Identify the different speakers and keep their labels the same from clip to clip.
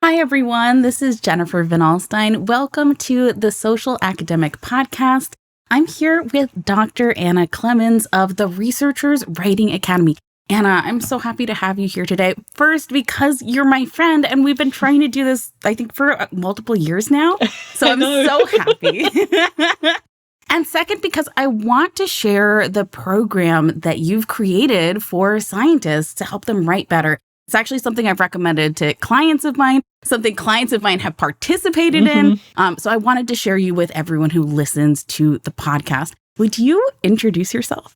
Speaker 1: Hi, everyone. This is Jennifer Van Alstyne. Welcome to the Social Academic Podcast. I'm here with Dr. Anna Clemens of the Researchers Writing Academy. Anna, I'm so happy to have you here today. First, because you're my friend, and we've been trying to do this, I think, for multiple years now. So I'm so happy. And second, because I want to share the program that you've created for scientists to help them write better. It's actually something I've recommended to clients of mine, something clients of mine have participated in. So I wanted to share you with everyone who listens to the podcast. Would you introduce yourself?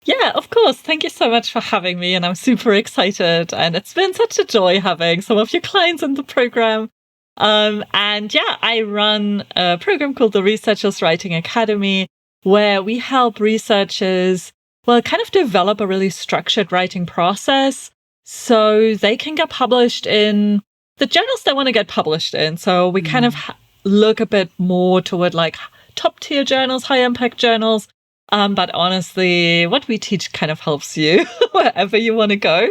Speaker 2: Yeah, of course. Thank you so much for having me. And I'm super excited. And it's been such a joy having some of your clients in the program. I run a program called the Researchers Writing Academy, where we help researchers, kind of develop a really structured writing process so they can get published in the journals they want to get published in. So we kind of look a bit more toward like top tier journals, high impact journals. But honestly, what we teach kind of helps you wherever you want to go.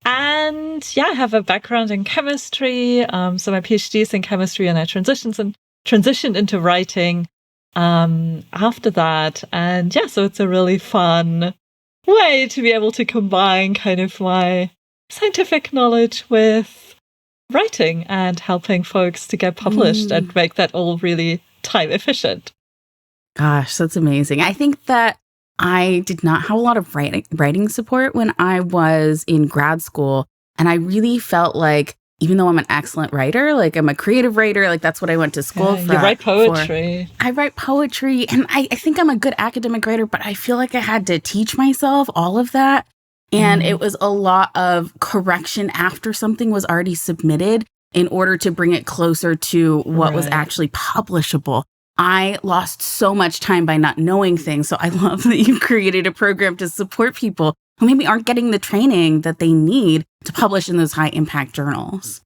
Speaker 2: And I have a background in chemistry. So my PhD is in chemistry, and I transitioned into writing after that. And so it's a really fun way to be able to combine kind of my scientific knowledge with writing and helping folks to get published and make that all really time efficient.
Speaker 1: Gosh, that's amazing. I think that I did not have a lot of writing support when I was in grad school. And I really felt like, even though I'm an excellent writer, like I'm a creative writer, like that's what I went to school for.
Speaker 2: You write poetry.
Speaker 1: I write poetry, and I think I'm a good academic writer, but I feel like I had to teach myself all of that. And it was a lot of correction after something was already submitted in order to bring it closer to what was actually publishable. I lost so much time by not knowing things. So I love that you created a program to support people who maybe aren't getting the training that they need to publish in those high impact journals.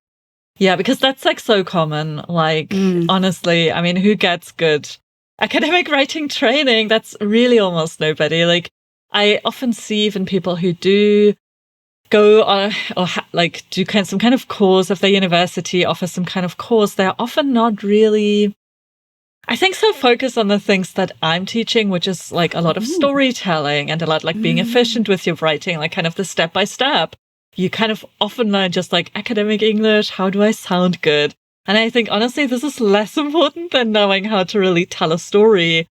Speaker 2: Yeah, because that's like so common. Like, honestly, I mean, who gets good academic writing training? That's really almost nobody. Like, I often see even people who do go do some kind of course, if their university offers some kind of course, they're often not really, I think, so focused on the things that I'm teaching, which is like a lot of storytelling and a lot like being efficient with your writing, like kind of the step by step. You kind of often learn just like academic English. How do I sound good? And I think, honestly, this is less important than knowing how to really tell a story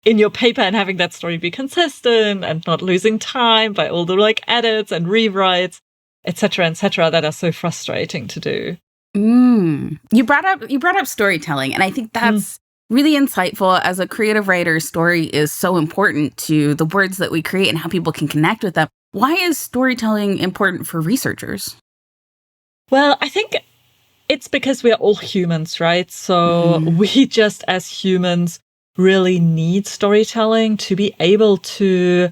Speaker 2: in your paper and having that story be consistent and not losing time by all the like edits and rewrites, etc., that are so frustrating to do.
Speaker 1: You brought up storytelling, and I think that's really insightful. As a creative writer, story is so important to the words that we create and how people can connect with them. Why is storytelling important for researchers?
Speaker 2: Well, I think it's because we're all humans, right? So we just, as humans, really need storytelling to be able to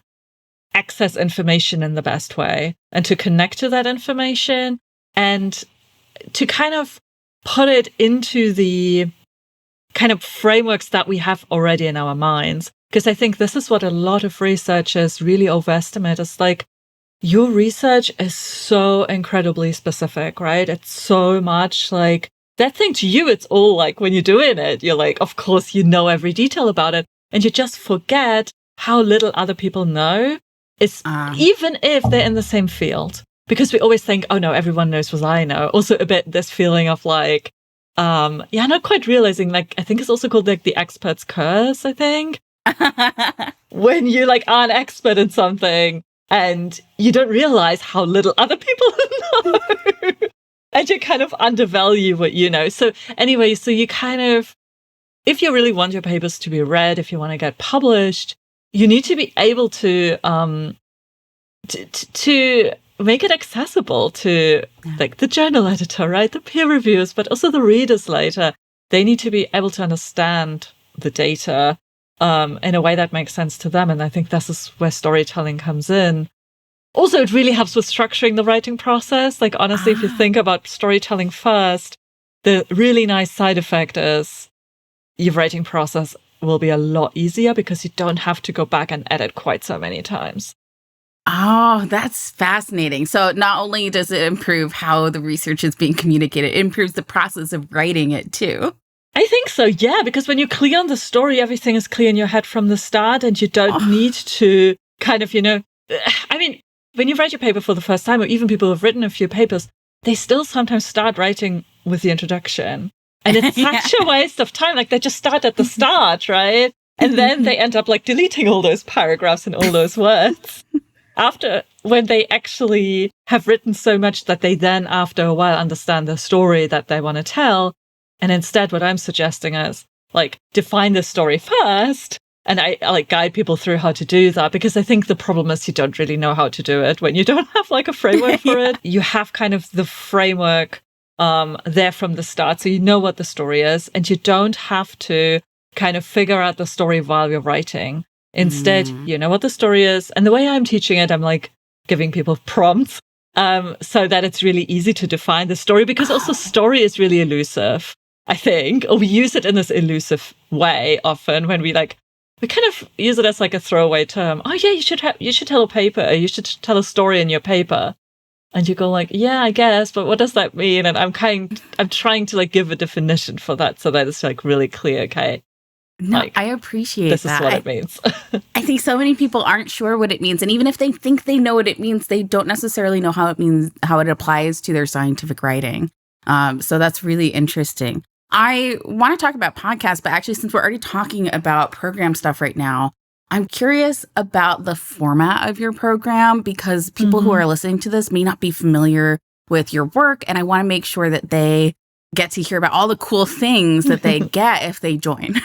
Speaker 2: access information in the best way and to connect to that information and to kind of put it into the kind of frameworks that we have already in our minds. Because I think this is what a lot of researchers really overestimate. It's like, your research is so incredibly specific, right? It's so much like that thing to you. It's all like when you're doing it, you're like, of course, you know every detail about it. And you just forget how little other people know, even if they're in the same field. Because we always think, oh no, everyone knows what I know. Also a bit this feeling of like, not quite realizing, like, I think it's also called like the expert's curse, I think. When you like are an expert in something and you don't realize how little other people know. And you kind of undervalue what you know. So anyway, so you kind of, if you really want your papers to be read, if you want to get published, you need to be able to make it accessible to like the journal editor, right? The peer reviewers, but also the readers later. They need to be able to understand the data in a way that makes sense to them. And I think this is where storytelling comes in. Also, it really helps with structuring the writing process. Like, honestly, if you think about storytelling first, the really nice side effect is your writing process will be a lot easier because you don't have to go back and edit quite so many times.
Speaker 1: Oh, that's fascinating. So not only does it improve how the research is being communicated, it improves the process of writing it too.
Speaker 2: I think so, yeah, because when you're clear on the story, everything is clear in your head from the start, and you don't need to kind of, I mean, when you write your paper for the first time, or even people who've written a few papers, they still sometimes start writing with the introduction. And it's such a waste of time. Like, they just start at the start, right? And then they end up like deleting all those paragraphs and all those words. When they actually have written so much that they then, after a while, understand the story that they want to tell. And instead, what I'm suggesting is, like, define the story first. And I like guide people through how to do that, because I think the problem is you don't really know how to do it when you don't have like a framework for it. You have kind of the framework there from the start. So you know what the story is, and you don't have to kind of figure out the story while you're writing. Instead, you know what the story is. And the way I'm teaching it, I'm like giving people prompts so that it's really easy to define the story, because also story is really elusive, I think. Or we use it in this elusive way often when we kind of use it as like a throwaway term. Oh yeah, you should tell a paper. You should tell a story in your paper. And you go like, yeah, I guess, but what does that mean? And I'm trying to like give a definition for that so that it's like really clear. Okay.
Speaker 1: No,
Speaker 2: like,
Speaker 1: I appreciate
Speaker 2: this
Speaker 1: that.
Speaker 2: This is what it means.
Speaker 1: I think so many people aren't sure what it means. And even if they think they know what it means, they don't necessarily know how it applies to their scientific writing. So that's really interesting. I want to talk about podcasts, but actually, since we're already talking about program stuff right now, I'm curious about the format of your program, because people who are listening to this may not be familiar with your work. And I want to make sure that they get to hear about all the cool things that they get if they join.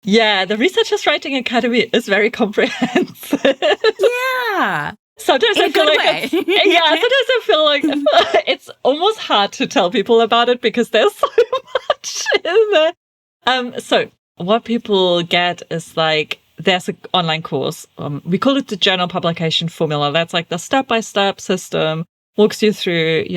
Speaker 2: Yeah, the Researchers Writing Academy is very comprehensive.
Speaker 1: Yeah.
Speaker 2: Sometimes I feel like it's almost hard to tell people about it because there's so much in there. So what people get is like, there's an online course. We call it the Journal Publication Formula. That's like the step-by-step system. Walks you through,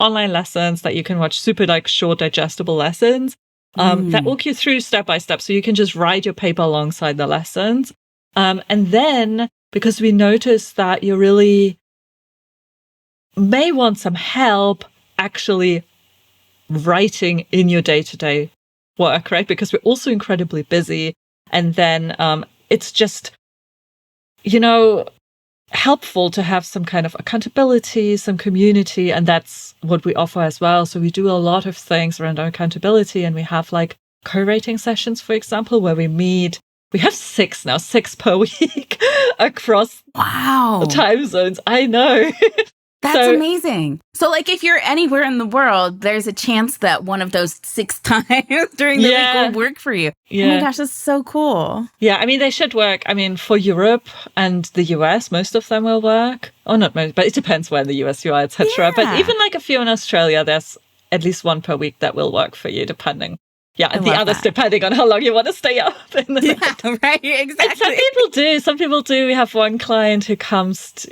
Speaker 2: online lessons that you can watch, super like short, digestible lessons that walk you through step by step. So you can just write your paper alongside the lessons. And then, because we notice that you really may want some help actually writing in your day-to-day work, right? Because we're also incredibly busy. And then it's just, helpful to have some kind of accountability, some community, and that's what we offer as well. So we do a lot of things around our accountability, and we have like co-writing sessions, for example, where we meet. We have 6 per week across time zones. I know.
Speaker 1: That's amazing. So like if you're anywhere in the world, there's a chance that one of those 6 times during the week will work for you. Yeah. Oh my gosh, that's so cool.
Speaker 2: Yeah, I mean, they should work. I mean, for Europe and the US, most of them will work. Or not most, but it depends where in the US you are, etc. Yeah. But even like a few in Australia, there's at least 1 per week that will work for you, depending. Yeah, and the others depending on how long you want to stay up.
Speaker 1: Right, exactly.
Speaker 2: And some people do. We have one client who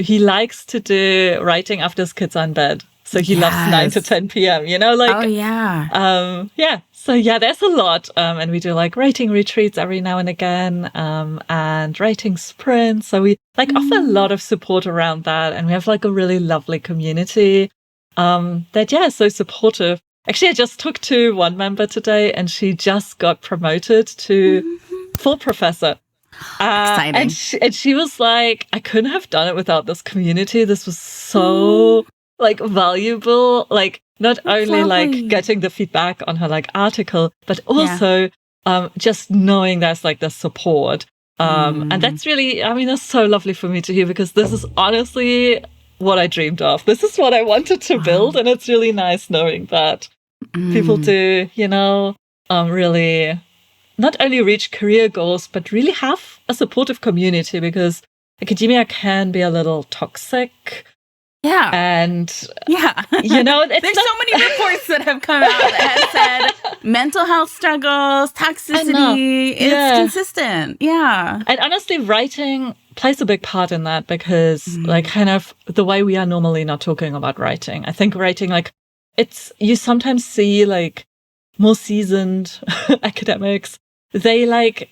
Speaker 2: he likes to do writing after his kids are in bed. So he loves 9 to 10 p.m.,
Speaker 1: Oh, yeah.
Speaker 2: Yeah. So, yeah, there's a lot. And we do like writing retreats every now and again and writing sprints. So we offer a lot of support around that. And we have like a really lovely community is so supportive. Actually, I just talked to one member today, and she just got promoted to full professor.
Speaker 1: Exciting.
Speaker 2: And she was like, I couldn't have done it without this community. This was so valuable. Like not only like getting the feedback on her like article, but also just knowing there's like the support. And that's really, that's so lovely for me to hear, because this is honestly what I dreamed of. This is what I wanted to build. And it's really nice knowing that people do, really not only reach career goals, but really have a supportive community, because academia can be a little toxic.
Speaker 1: Yeah.
Speaker 2: And, there's
Speaker 1: so many reports that have come out that have said mental health struggles, toxicity, it's consistent. Yeah.
Speaker 2: And honestly, writing plays a big part in that, because like kind of the way we are normally not talking about writing. I think writing, like, you sometimes see like more seasoned academics, they like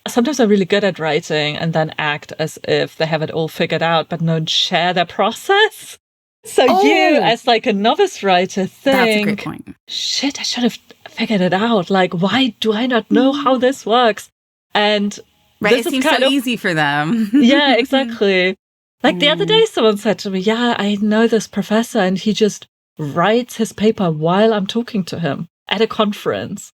Speaker 2: sometimes are really good at writing and then act as if they have it all figured out, but don't share their process. So you, as like a novice writer, think,
Speaker 1: that's a great point.
Speaker 2: Shit, I should have figured it out. Like, why do I not know how this works? And
Speaker 1: right, it seems so easy for them.
Speaker 2: Yeah, exactly. Like the other day, someone said to me, yeah, I know this professor and he just writes his paper while I'm talking to him at a conference.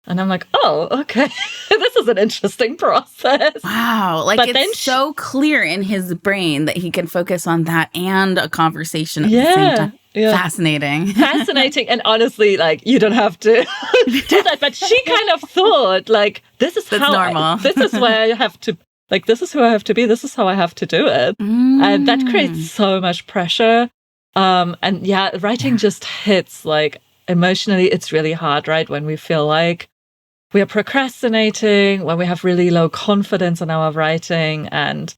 Speaker 2: And I'm like, oh, okay, this is an interesting process.
Speaker 1: Wow. Like, but it's so clear in his brain that he can focus on that and a conversation at the same time. Yeah. Fascinating. And honestly, like, you don't have to do that. But she kind of thought, like, this is normal. This is where I have to, like, this is who I have to be. This is how I have to do it. And that creates so much pressure. And yeah, writing just hits, like, emotionally, it's really hard, right? When we feel like we are procrastinating, when we have really low confidence in our writing and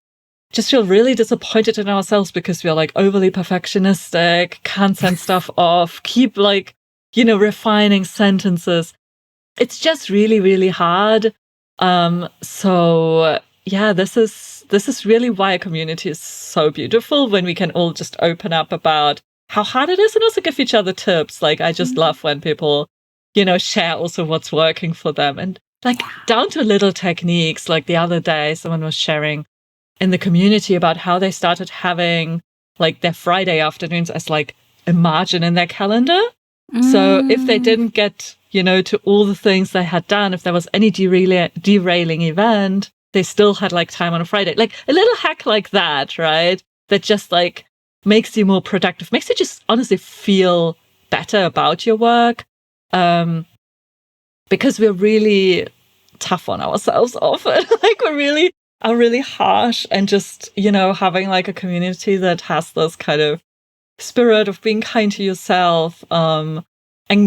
Speaker 1: just feel really disappointed in ourselves because we are like overly perfectionistic, can't send stuff off, keep like, refining sentences. It's just really, really hard. So yeah, this is really why a community is so beautiful, when we can all just open up about how hard it is and also give each other tips. Like, I just love when people, share also what's working for them, and like down to little techniques. Like the other day, someone was sharing in the community about how they started having like their Friday afternoons as like a margin in their calendar. So if they didn't get, to all the things they had done, if there was any derailing event, they still had like time on a Friday. Like a little hack like that, right? That just like makes you more productive, makes you just honestly feel better about your work. Because we're really tough on ourselves often. Like we are really harsh, and just, having like a community that has this kind of spirit of being kind to yourself, and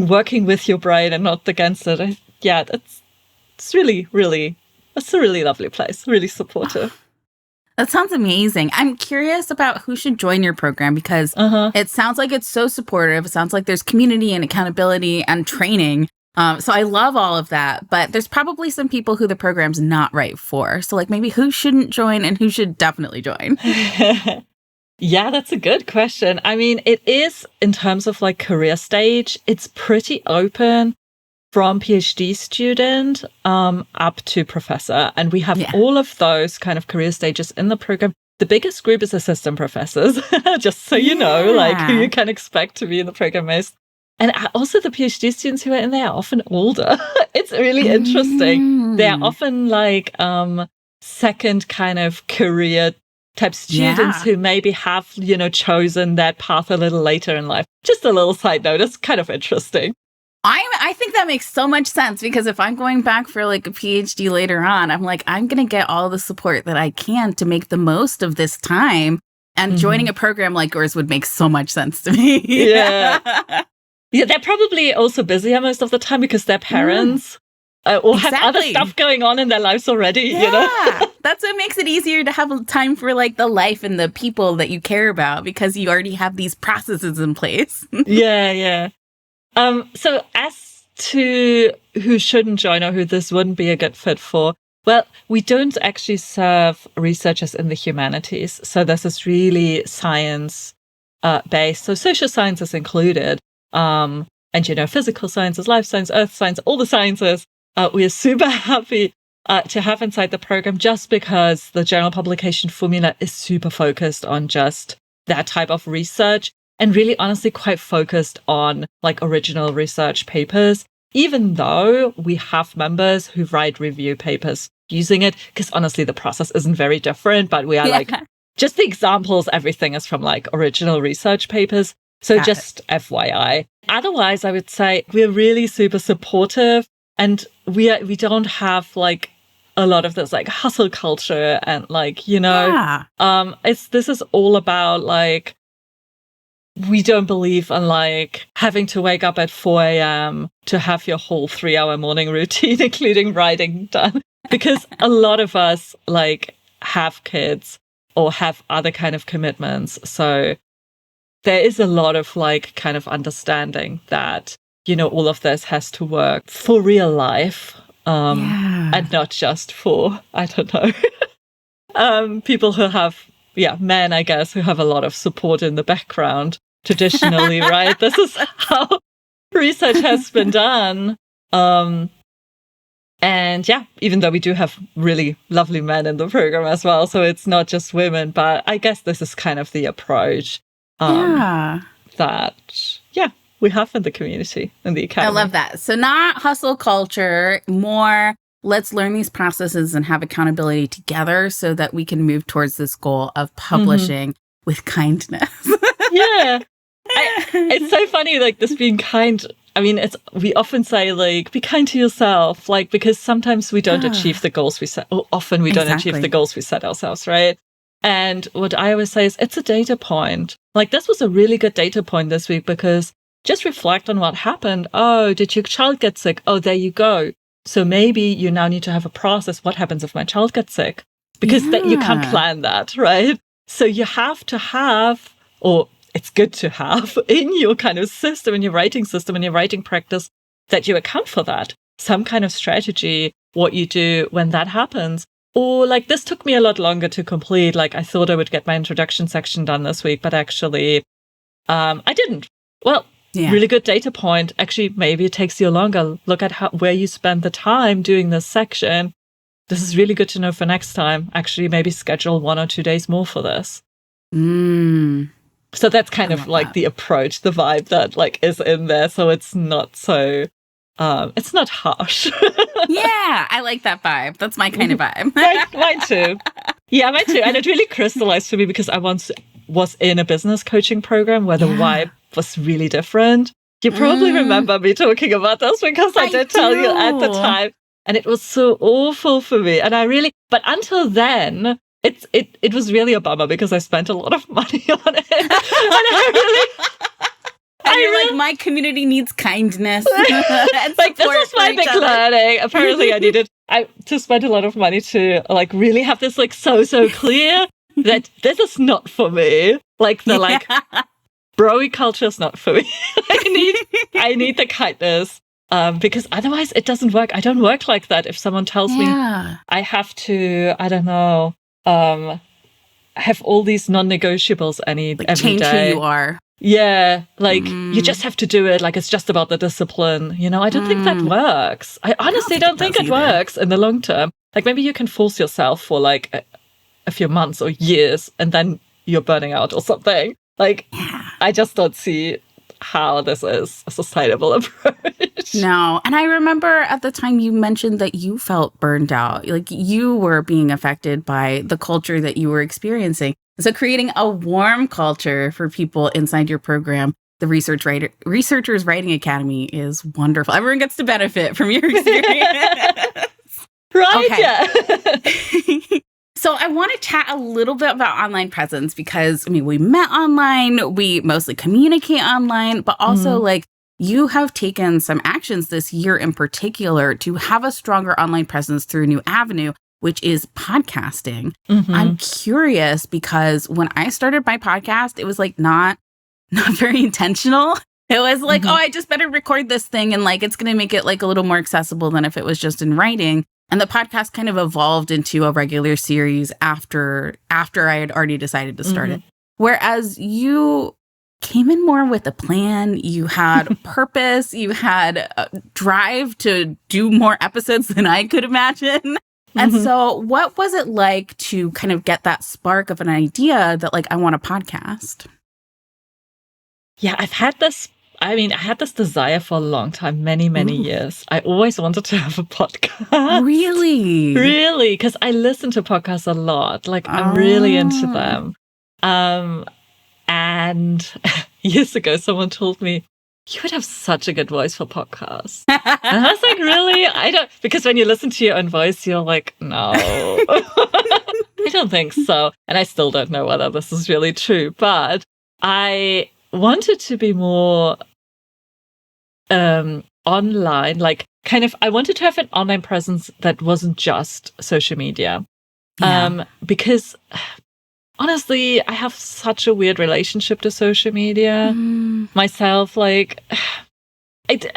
Speaker 1: working with your brain and not against it. It's really, really, it's a really lovely place, really supportive. That sounds amazing. I'm curious about who should join your program, because it sounds like it's so supportive. It sounds like there's community and accountability and training. So I love all of that, but there's probably some people who the program's not right for. So like maybe who shouldn't join and who should definitely join?
Speaker 2: Yeah, that's a good question. I mean, it is, in terms of like career stage, it's pretty open from PhD student up to professor. And we have all of those kind of career stages in the program. The biggest group is assistant professors, just so you know, like who you can expect to be in the program most. And also the PhD students who are in there are often older. It's really interesting. They're often like second kind of career type students who maybe have, chosen that path a little later in life. Just a little side note. It's kind of interesting.
Speaker 1: I think that makes so much sense, because if I'm going back for like a PhD later on, I'm like, I'm going to get all the support that I can to make the most of this time. And joining a program like yours would make so much sense to me.
Speaker 2: Yeah. Yeah, they're probably also busier most of the time because their parents or have other stuff going on in their lives already,
Speaker 1: That's what makes it easier to have time for like the life and the people that you care about, because you already have these processes in place.
Speaker 2: Yeah. So as to who shouldn't join or who this wouldn't be a good fit for, well, we don't actually serve researchers in the humanities. So this is really science based. So social sciences included. And, physical sciences, life science, earth science, all the sciences, we are super happy to have inside the program, just because the journal publication formula is super focused on just that type of research, and really honestly quite focused on like original research papers, even though we have members who write review papers using it, because honestly the process isn't very different, but we are like, just the examples, everything is from like original research papers. So just FYI. Otherwise, I would say we're really super supportive, and we don't have like a lot of this like hustle culture and like, this is all about like, we don't believe in like having to wake up at 4 a.m. to have your whole 3-hour morning routine, including writing, done. Because a lot of us like have kids or have other kind of commitments. So there is a lot of like kind of understanding that, all of this has to work for real life. and not just for, I don't know, people who have, men, I guess, who have a lot of support in the background traditionally, right? This is how research has been done. And even though we do have really lovely men in the program as well, so it's not just women, but I guess this is kind of the approach that, we have in the community, in the academy.
Speaker 1: I love that. So not hustle culture, more let's learn these processes and have accountability together so that we can move towards this goal of publishing with kindness.
Speaker 2: Yeah. It's so funny, like this being kind. I mean, we often say, like, be kind to yourself, like, because sometimes we don't achieve the goals we set, or often we don't achieve the goals we set ourselves, right? And what I always say is it's a data point. Like, this was a really good data point this week because just reflect on what happened. Oh, did your child get sick? Oh, there you go. So maybe you now need to have a process. What happens if my child gets sick? Because you can't plan that, right? So you have to have, or it's good to have in your kind of system, in your writing system, in your writing practice, that you account for that. Some kind of strategy, what you do when that happens. Or like this took me a lot longer to complete. Like I thought I would get my introduction section done this week, but actually I didn't. Well, really good data point. Actually, maybe it takes you longer. Look at where you spend the time doing this section. This is really good to know for next time. Actually, maybe schedule 1 or 2 days more for this. So that's kind of like the approach, the vibe that like is in there. So it's not so, it's not harsh.
Speaker 1: Yeah, I like that vibe. That's my kind of vibe.
Speaker 2: Mine too. Yeah, mine too. And it really crystallized for me because I once was in a business coaching program where the vibe was really different. You probably remember me talking about this because I did tell you at the time. And it was so awful for me. And but until then, it was really a bummer because I spent a lot of money on it.
Speaker 1: And you're like, my community needs kindness.
Speaker 2: Like, this was my big learning. Apparently, I needed to spend a lot of money to like really have this like so clear that this is not for me. Like the like bro-y culture is not for me. I need the kindness. Because otherwise it doesn't work. I don't work like that. If someone tells me I have to, I don't know, have all these non-negotiables every
Speaker 1: change
Speaker 2: day.
Speaker 1: Who you are.
Speaker 2: Yeah, like you just have to do it. Like it's just about the discipline. You know, I don't think that works. I honestly don't think it works in the long term. Like maybe you can force yourself for like a few months or years and then you're burning out or something. Like I just don't see how this is a sustainable approach.
Speaker 1: No. And I remember at the time you mentioned that you felt burned out. Like you were being affected by the culture that you were experiencing. So creating a warm culture for people inside your program, the Researchers Writing Academy, is wonderful. Everyone gets to benefit from your experience.
Speaker 2: Right? Yeah.
Speaker 1: So I want to chat a little bit about online presence because, I mean, we met online, we mostly communicate online, but also like you have taken some actions this year in particular to have a stronger online presence through a new avenue, which is podcasting. I'm curious because when I started my podcast, it was like not very intentional. It was like, oh, I just better record this thing and like it's going to make it like a little more accessible than if it was just in writing. And the podcast kind of evolved into a regular series after I had already decided to start it. Whereas you came in more with a plan, you had purpose, you had a drive to do more episodes than I could imagine. And so what was it like to kind of get that spark of an idea that like, I want a podcast?
Speaker 2: Yeah, I had this desire for a long time, many years. I always wanted to have a podcast.
Speaker 1: Really?
Speaker 2: Really, because I listen to podcasts a lot. Like, I'm really into them. And years ago, someone told me, you would have such a good voice for podcasts. And I was like, really? I don't, because when you listen to your own voice, you're like, no, I don't think so. And I still don't know whether this is really true, but I wanted to be more online, like kind of, I wanted to have an online presence that wasn't just social media. Because honestly, I have such a weird relationship to social media myself. Like, it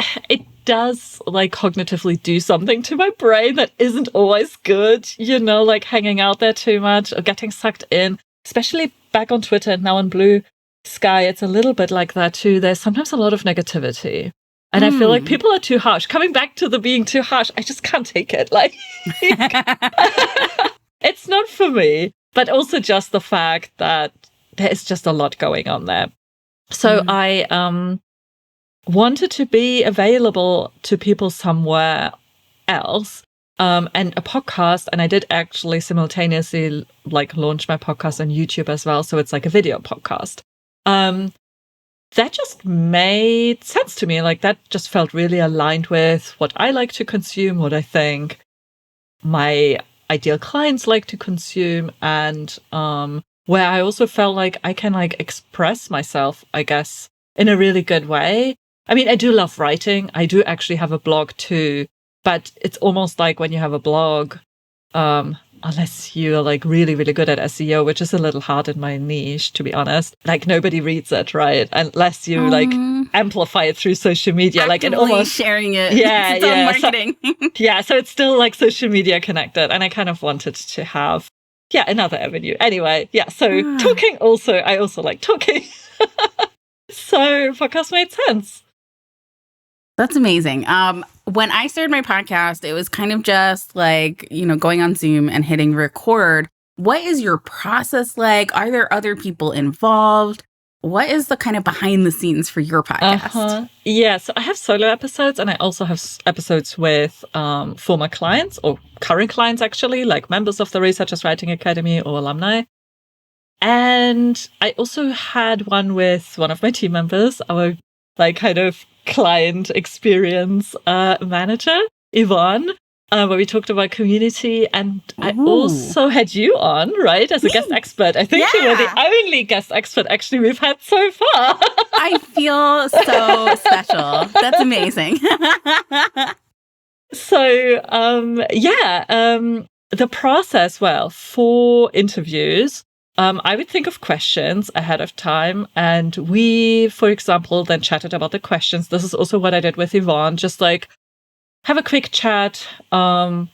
Speaker 2: does like cognitively do something to my brain that isn't always good, like hanging out there too much or getting sucked in, especially back on Twitter and now on Blue Sky. It's a little bit like that too. There's sometimes a lot of negativity. And I feel like people are too harsh. Coming back to the being too harsh, I just can't take it. Like, it's not for me. But also just the fact that there is just a lot going on there. So I wanted to be available to people somewhere else. And a podcast, and I did actually simultaneously like launch my podcast on YouTube as well. So it's like a video podcast. That just made sense to me. Like that just felt really aligned with what I like to consume, what I think my ideal clients like to consume, and where I also felt like I can like express myself, I guess, in a really good way. I mean, I do love writing. I do actually have a blog too, but it's almost like when you have a blog, unless you're like really, really good at SEO, which is a little hard in my niche, to be honest. Like nobody reads it, right? Unless you like amplify it through social media, like and almost
Speaker 1: sharing it.
Speaker 2: Yeah,
Speaker 1: it's
Speaker 2: yeah.
Speaker 1: marketing.
Speaker 2: So it's still like social media connected, and I kind of wanted to have another avenue. Anyway, so talking also, I also like talking. So podcast made sense.
Speaker 1: That's amazing. When I started my podcast, it was kind of just like, going on Zoom and hitting record. What is your process like? Are there other people involved? What is the kind of behind the scenes for your podcast?
Speaker 2: Yeah, so I have solo episodes, and I also have episodes with former clients or current clients, actually, like members of the Researchers Writing Academy or alumni. And I also had one with one of my team members, our like kind of client experience manager, Yvonne, where we talked about community. And I also had you on, right, as a guest expert. I think you were the only guest expert actually we've had so far.
Speaker 1: I feel so special. That's amazing.
Speaker 2: So, the process, for interviews, I would think of questions ahead of time, and we, for example, then chatted about the questions. This is also what I did with Yvonne, just like have a quick chat. I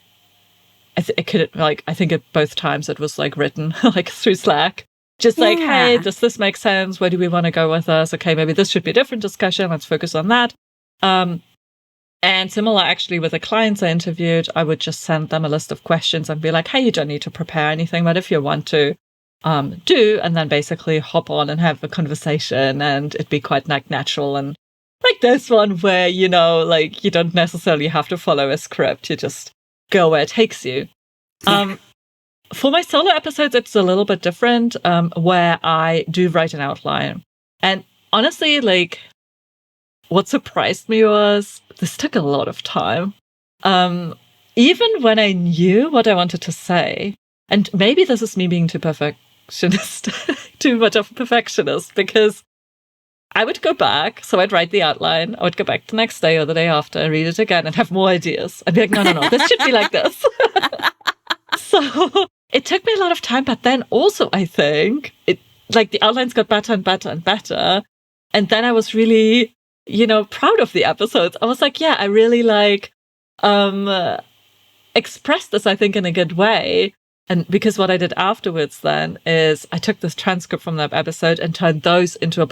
Speaker 2: think at both times it was like written like through Slack, just like, hey, does this make sense? Where do we want to go with this? Okay, maybe this should be a different discussion. Let's focus on that. And similar, actually, with the clients I interviewed, I would just send them a list of questions and be like, hey, you don't need to prepare anything, but if you want to, do, and then basically hop on and have a conversation, and it'd be quite like natural. And like this one where, like you don't necessarily have to follow a script. You just go where it takes you. For my solo episodes, it's a little bit different, where I do write an outline. And honestly, like what surprised me was this took a lot of time. Even when I knew what I wanted to say, and maybe this is me being too much of a perfectionist, because I would go back, so I'd write the outline, I would go back the next day or the day after, read it again and have more ideas. I'd be like, no, this should be like this. So it took me a lot of time, but then also I think it like the outlines got better and better and better. And then I was really, proud of the episodes. I was like, I really like expressed this, I think, in a good way. And because what I did afterwards then is I took this transcript from that episode and turned those into a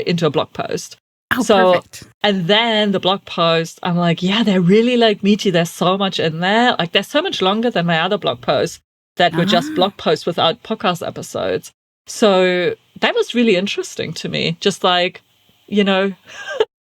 Speaker 2: into a blog post.
Speaker 1: Oh, perfect.
Speaker 2: And then the blog post, I'm like, they're really like meaty. There's so much in there. Like they're so much longer than my other blog posts that were just blog posts without podcast episodes. So that was really interesting to me. Just like,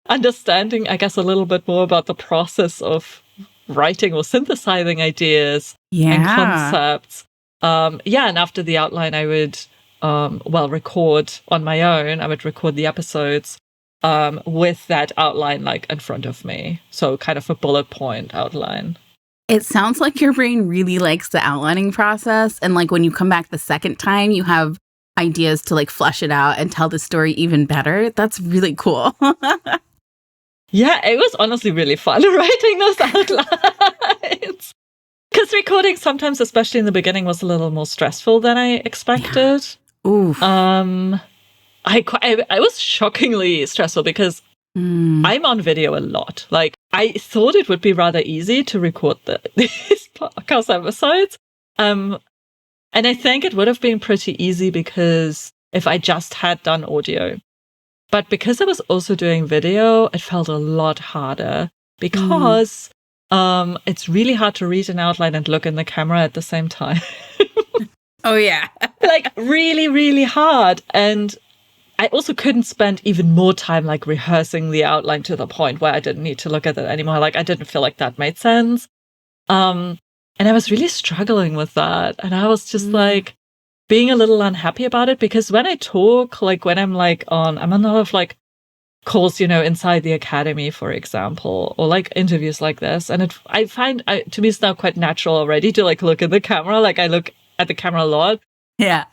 Speaker 2: understanding, I guess, a little bit more about the process of writing or synthesizing ideas and concepts. And after the outline, I would, record on my own. I would record the episodes with that outline like in front of me. So kind of a bullet point outline.
Speaker 1: It sounds like your brain really likes the outlining process. And like when you come back the second time, you have ideas to like flesh it out and tell the story even better. That's really cool.
Speaker 2: Yeah, it was honestly really fun writing those outlines. Because recording sometimes, especially in the beginning, was a little more stressful than I expected.
Speaker 1: Oof.
Speaker 2: I was shockingly stressful because I'm on video a lot. Like, I thought it would be rather easy to record these podcast episodes. And I think it would have been pretty easy because if I just had done audio. But because I was also doing video, it felt a lot harder because it's really hard to read an outline and look in the camera at the same time.
Speaker 1: Oh, yeah.
Speaker 2: Like, really, really hard. And I also couldn't spend even more time like rehearsing the outline to the point where I didn't need to look at it anymore. Like, I didn't feel like that made sense. And I was really struggling with that. And I was just like being a little unhappy about it because when I talk, like when I'm on a lot of like calls, inside the academy, for example, or like interviews like this. And I find to me, it's now quite natural already to like look in the camera. Like I look at the camera a lot.
Speaker 1: Yeah.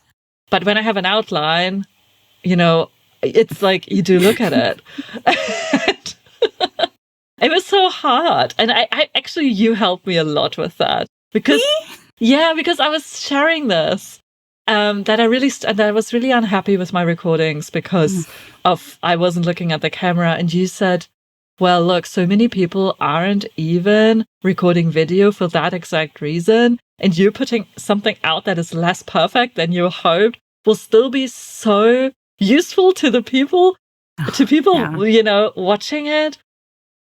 Speaker 2: But when I have an outline, it's like you do look at it. It was so hard. And I actually, you helped me a lot with that. Because, because I was sharing this. That I was really unhappy with my recordings because I wasn't looking at the camera. And you said, well, look, so many people aren't even recording video for that exact reason. And you putting something out that is less perfect than you hoped will still be so useful to the people, watching it.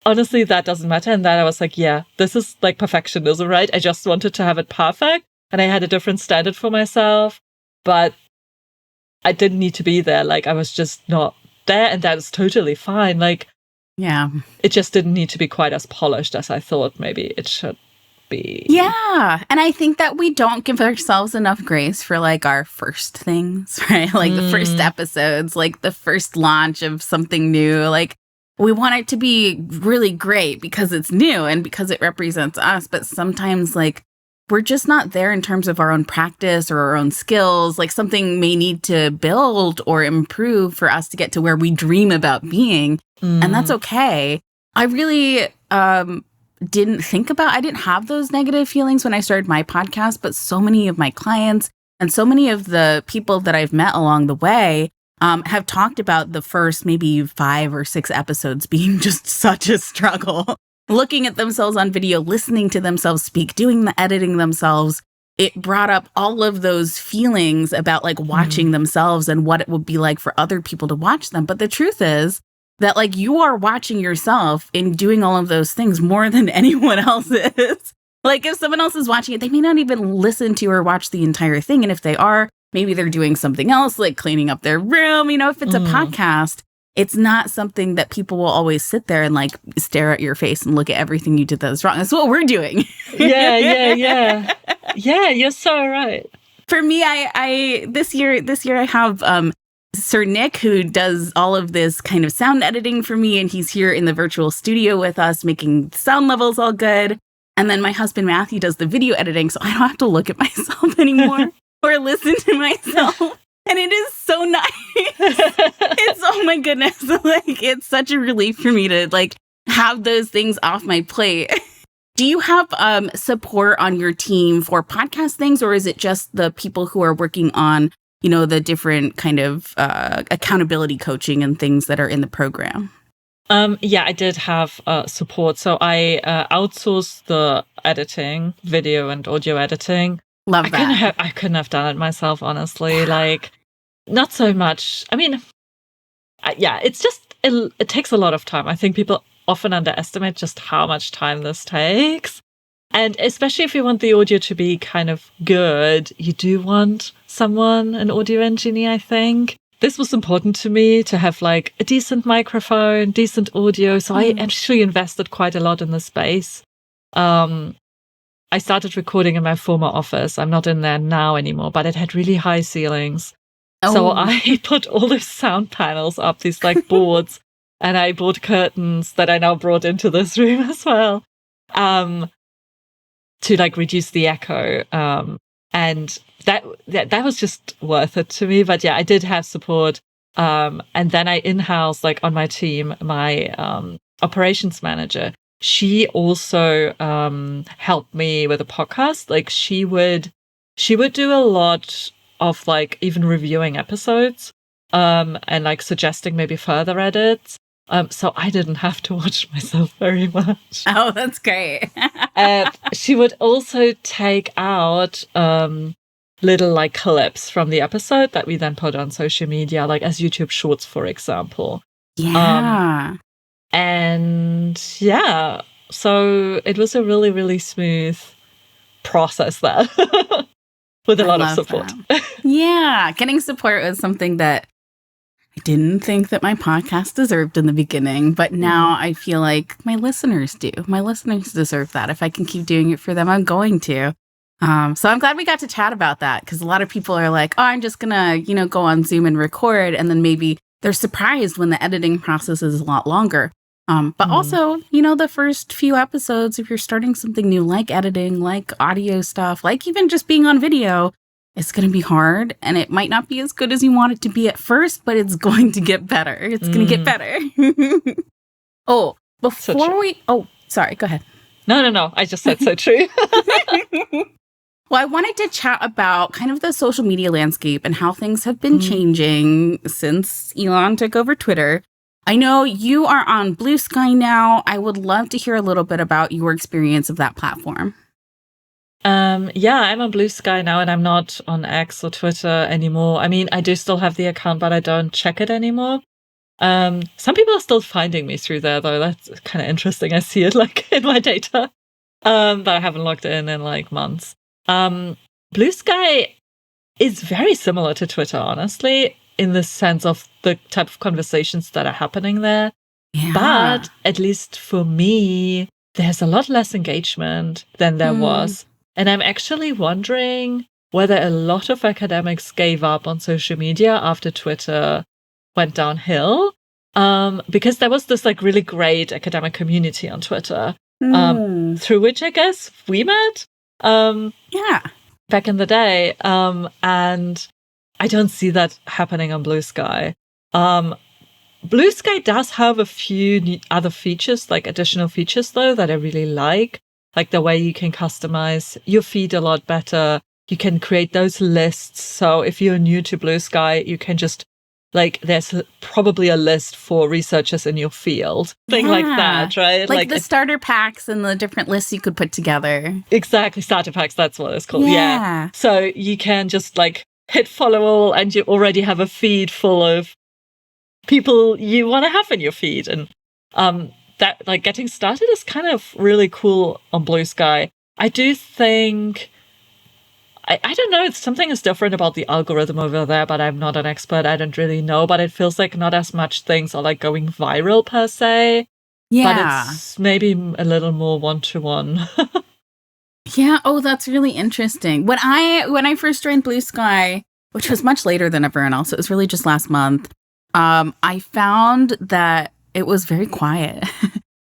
Speaker 2: Honestly, that doesn't matter. And then I was like, yeah, this is like perfectionism, right? I just wanted to have it perfect. And I had a different standard for myself. But I didn't need to be there. Like, I was just not there. And that is totally fine. Like,
Speaker 1: yeah,
Speaker 2: it just didn't need to be quite as polished as I thought maybe it should be.
Speaker 1: Yeah. And I think that we don't give ourselves enough grace for like our first things, right? Like the first episodes, like the first launch of something new. Like, we want it to be really great because it's new and because it represents us. But sometimes, like, we're just not there in terms of our own practice or our own skills. Like, something may need to build or improve for us to get to where we dream about being. And that's okay. I really didn't have those negative feelings when I started my podcast, but so many of my clients and so many of the people that I've met along the way have talked about the first maybe 5 or 6 episodes being just such a struggle. Looking at themselves on video, listening to themselves speak, doing the editing themselves, it brought up all of those feelings about like watching themselves and what it would be like for other people to watch them. But the truth is that like you are watching yourself in doing all of those things more than anyone else is. Like if someone else is watching it, they may not even listen to or watch the entire thing. And if they are, maybe they're doing something else, like cleaning up their room. If it's a podcast, it's not something that people will always sit there and like stare at your face and look at everything you did that was wrong. That's what we're doing.
Speaker 2: Yeah. Yeah, you're so right.
Speaker 1: For me, I this year I have Sir Nick, who does all of this kind of sound editing for me, and he's here in the virtual studio with us, making sound levels all good. And then my husband Matthew does the video editing, so I don't have to look at myself anymore or listen to myself. And it is so nice. It's, oh my goodness. Like, it's such a relief for me to like have those things off my plate. Do you have support on your team for podcast things, or is it just the people who are working on, the different kind of accountability coaching and things that are in the program?
Speaker 2: Yeah, I did have support. So I outsourced the editing, video and audio editing.
Speaker 1: Love that.
Speaker 2: I couldn't have done it myself, honestly. Like, not so much. I mean, it's just, it takes a lot of time. I think people often underestimate just how much time this takes. And especially if you want the audio to be kind of good, you do want an audio engineer, I think. This was important to me to have like a decent microphone, decent audio. So I actually invested quite a lot in the space. I started recording in my former office. I'm not in there now anymore, but it had really high ceilings. Oh. So I put all these sound panels up, these like boards, and I bought curtains that I now brought into this room as well, to like reduce the echo. And that was just worth it to me. But yeah, I did have support. And then I in-house, like on my team, my operations manager. She also helped me with a podcast. Like she would do a lot of like even reviewing episodes and like suggesting maybe further edits. So I didn't have to watch myself very much.
Speaker 1: Oh, that's great.
Speaker 2: She would also take out little like clips from the episode that we then put on social media, like as YouTube Shorts, for example.
Speaker 1: Yeah.
Speaker 2: And yeah, so it was a really, really smooth process there with a lot of support.
Speaker 1: Yeah, getting support was something that I didn't think that my podcast deserved in the beginning, but now I feel like my listeners do. My listeners deserve that. If I can keep doing it for them, I'm going to. So I'm glad we got to chat about that, because a lot of people are like, oh, I'm just going to, go on Zoom and record. And then maybe they're surprised when the editing process is a lot longer. But also, the first few episodes, if you're starting something new, like editing, like audio stuff, like even just being on video, it's going to be hard, and it might not be as good as you want it to be at first, but it's going to get better. It's going to get better. Sorry, go ahead.
Speaker 2: No. I just said so true.
Speaker 1: Well, I wanted to chat about kind of the social media landscape and how things have been changing since Elon took over Twitter. I know you are on Blue Sky now. I would love to hear a little bit about your experience of that platform.
Speaker 2: Yeah, I'm on Blue Sky now, and I'm not on X or Twitter anymore. I mean, I do still have the account, but I don't check it anymore. Some people are still finding me through there, though. That's kind of interesting. I see it like in my data, but I haven't logged in like months. Blue Sky is very similar to Twitter, honestly, in the sense of the type of conversations that are happening there.
Speaker 1: Yeah.
Speaker 2: But at least for me, there's a lot less engagement than there was. And I'm actually wondering whether a lot of academics gave up on social media after Twitter went downhill, because there was this like really great academic community on Twitter, through which I guess we met back in the day. And I don't see that happening on Blue Sky. Blue Sky does have a few other features, like additional features, though, that I really like the way you can customize your feed a lot better. You can create those lists. So if you're new to Blue Sky, you can just there's probably a list for researchers in your field, thing like that, right?
Speaker 1: Like the starter packs and the different lists you could put together.
Speaker 2: Exactly, starter packs, that's what it's called. Yeah. So you can just hit follow all, and you already have a feed full of people you want to have in your feed. And that getting started is kind of really cool on Blue Sky. I do think, I don't know, something is different about the algorithm over there, but I'm not an expert. I don't really know, but it feels like not as much things are going viral per se.
Speaker 1: Yeah.
Speaker 2: But it's maybe a little more one-to-one.
Speaker 1: Yeah. Oh, that's really interesting. When I first joined Blue Sky, which was much later than everyone else, it was really just last month, I found that it was very quiet.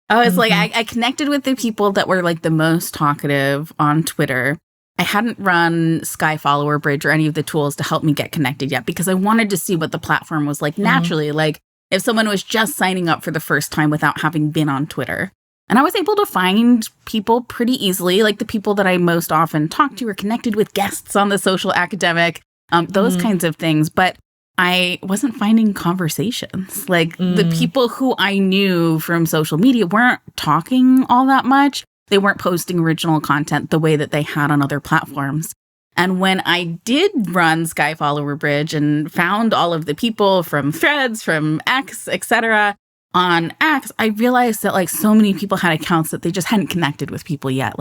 Speaker 1: I was I connected with the people that were the most talkative on Twitter. I hadn't run Sky Follower Bridge or any of the tools to help me get connected yet, because I wanted to see what the platform was like naturally, if someone was just signing up for the first time without having been on Twitter. And I was able to find people pretty easily, the people that I most often talk to or connected with, guests on The Social Academic, those kinds of things. But I wasn't finding conversations. The people who I knew from social media weren't talking all that much. They weren't posting original content the way that they had on other platforms. And when I did run Sky Follower Bridge and found all of the people from Threads, from X, etc. on X, I realized that so many people had accounts that they just hadn't connected with people yet.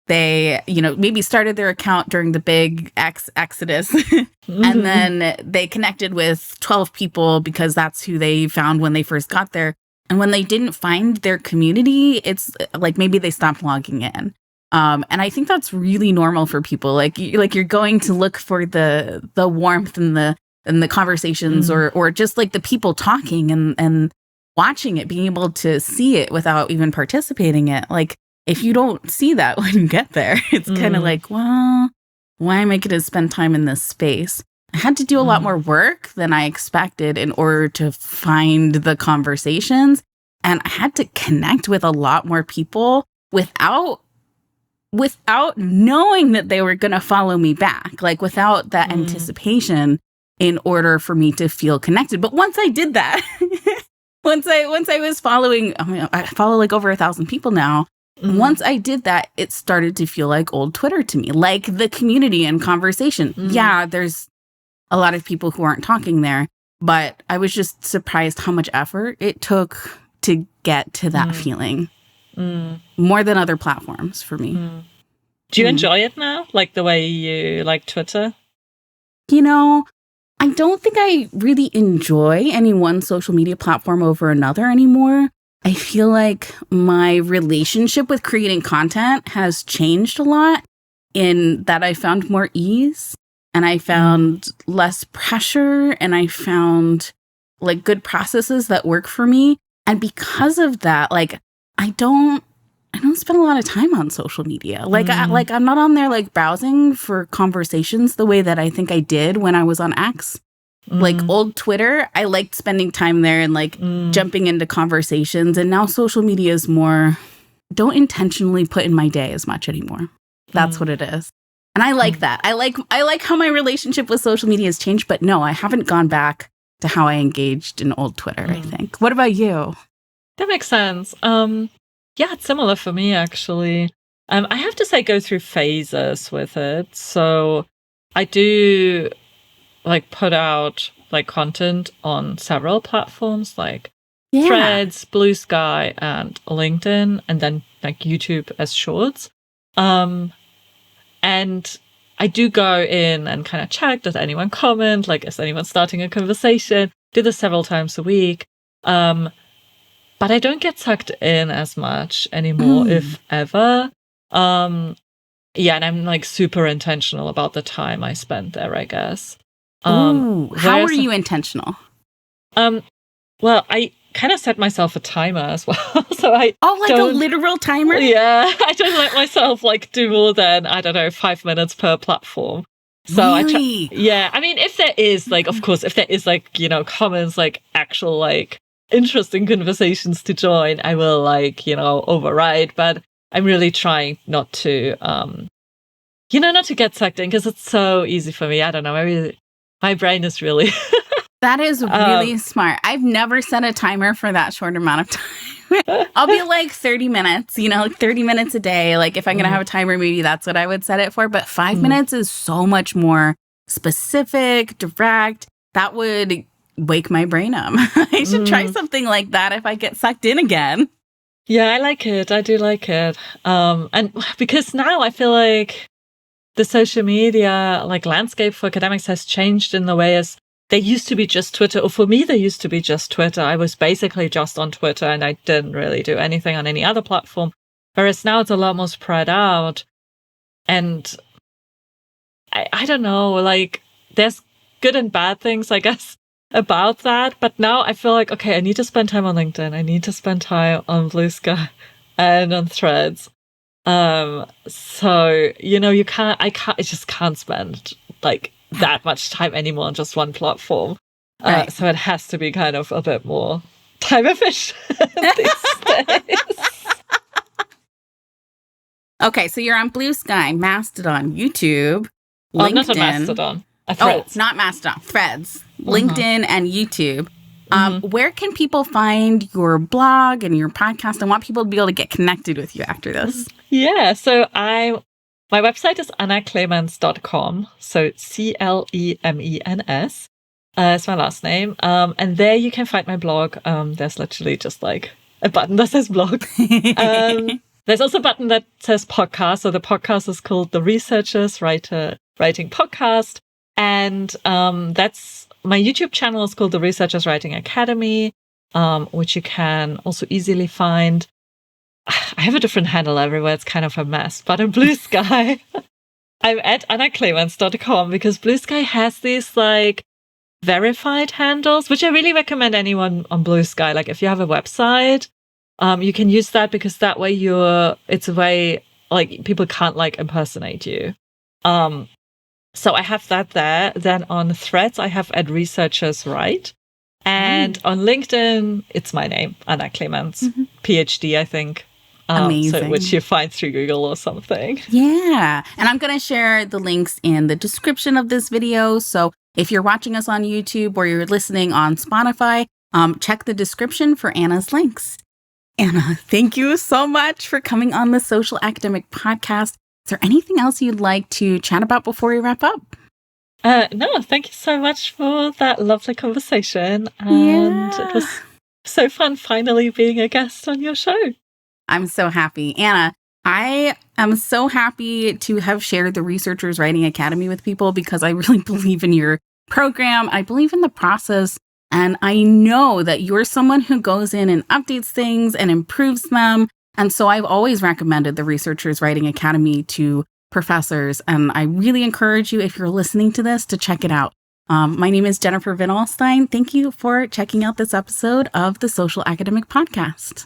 Speaker 1: They, maybe started their account during the big X exodus and then they connected with 12 people because that's who they found when they first got there. And when they didn't find their community, it's maybe they stopped logging in. And I think that's really normal for people. You're going to look for the warmth and the conversations or just the people talking and watching it, being able to see it without even participating in it. If you don't see that when you get there, it's kind of well, why am I going to spend time in this space? I had to do a lot more work than I expected in order to find the conversations. And I had to connect with a lot more people without knowing that they were going to follow me back, without that anticipation in order for me to feel connected. But once I did that, once I was following, I follow like over 1,000 people now. Once I did that, it started to feel like old Twitter to me, like the community and conversation. Yeah, there's a lot of people who aren't talking there, but I was just surprised how much effort it took to get to that feeling. More than other platforms for me.
Speaker 2: Do you enjoy it now? Like the way you like Twitter?
Speaker 1: You know, I don't think I really enjoy any one social media platform over another anymore. I feel like my relationship with creating content has changed a lot in that I found more ease and I found less pressure and I found like good processes that work for me. And because of that, like I don't spend a lot of time on social media. Like I'm not on there like browsing for conversations the way that I think I did when I was on X. Like old Twitter, I liked spending time there and like jumping into conversations. And now social media is more, don't intentionally put in my day as much anymore. That's what it is. And I like that. I like how my relationship with social media has changed. But no, I haven't gone back to how I engaged in old Twitter, I think. What about you?
Speaker 2: That makes sense. Yeah, it's similar for me, actually. I have to say, go through phases with it. So I do like put out like content on several platforms like Threads, Blue Sky, and LinkedIn, and then like YouTube as shorts. And I do go in and kind of check, does anyone comment? Like, is anyone starting a conversation? Do this several times a week. But I don't get sucked in as much anymore, if ever. Yeah, and I'm like super intentional about the time I spend there, I guess.
Speaker 1: How are you intentional?
Speaker 2: Well, I kind of set myself a timer as well. So a
Speaker 1: literal timer?
Speaker 2: Yeah, I don't let myself like do more than, I don't know, 5 minutes per platform. So
Speaker 1: really?
Speaker 2: I mean, if there is like, of course, if there is like, you know, comments, like actual like interesting conversations to join, I will like, you know, override. But I'm really trying not to, not to get sucked in because it's so easy for me. I don't know, maybe my brain is really...
Speaker 1: That is really smart. I've never set a timer for that short amount of time. I'll be like 30 minutes, like 30 minutes a day. Like if I'm going to have a timer, maybe that's what I would set it for. But 5 minutes is so much more specific, direct. That would wake my brain up. I should try something like that if I get sucked in again.
Speaker 2: Yeah, I like it. I do like it. And because now I feel like the social media like landscape for academics has changed in the way as they used to be just Twitter, or for me, they used to be just Twitter. I was basically just on Twitter and I didn't really do anything on any other platform. Whereas now it's a lot more spread out. And I don't know, like there's good and bad things, I guess, about that. But now I feel like, okay, I need to spend time on LinkedIn. I need to spend time on Blue Sky and on Threads. So, I just can't spend like that much time anymore on just one platform.
Speaker 1: Right.
Speaker 2: So it has to be kind of a bit more time efficient these days.
Speaker 1: Okay, so you're on Blue Sky, Mastodon, YouTube, LinkedIn.
Speaker 2: Not on Mastodon. Threads.
Speaker 1: Oh, not Mastodon. Threads, LinkedIn, and YouTube. Where can people find your blog and your podcast? I want people to be able to get connected with you after this.
Speaker 2: Yeah, so my website is annaclemens.com. So CLEMENS. It's my last name. And there you can find my blog. There's literally just like a button that says blog. There's also a button that says podcast. So the podcast is called The Researchers Writing Podcast. And that's my YouTube channel is called The Researchers Writing Academy, which you can also easily find. I have a different handle everywhere. It's kind of a mess. But on Blue Sky, I'm at annaclemens.com because Blue Sky has these like verified handles, which I really recommend anyone on Blue Sky. Like if you have a website, you can use that because that way it's a way like people can't like impersonate you. So I have that there. Then on Threads, I have at Researchers Write. And on LinkedIn, it's my name, Anna Clemens, PhD, I think.
Speaker 1: Amazing.
Speaker 2: So, which you find through Google or something.
Speaker 1: Yeah. And I'm going to share the links in the description of this video. So if you're watching us on YouTube or you're listening on Spotify, check the description for Anna's links. Anna, thank you so much for coming on the Social Academic Podcast. Is there anything else you'd like to chat about before we wrap up?
Speaker 2: No, thank you so much for that lovely conversation. And It was so fun finally being a guest on your show.
Speaker 1: I'm so happy. Anna, I am so happy to have shared the Researchers Writing Academy with people because I really believe in your program. I believe in the process. And I know that you're someone who goes in and updates things and improves them. And so I've always recommended the Researchers Writing Academy to professors. And I really encourage you, if you're listening to this, to check it out. My name is Jennifer Vinalstein. Thank you for checking out this episode of the Social Academic Podcast.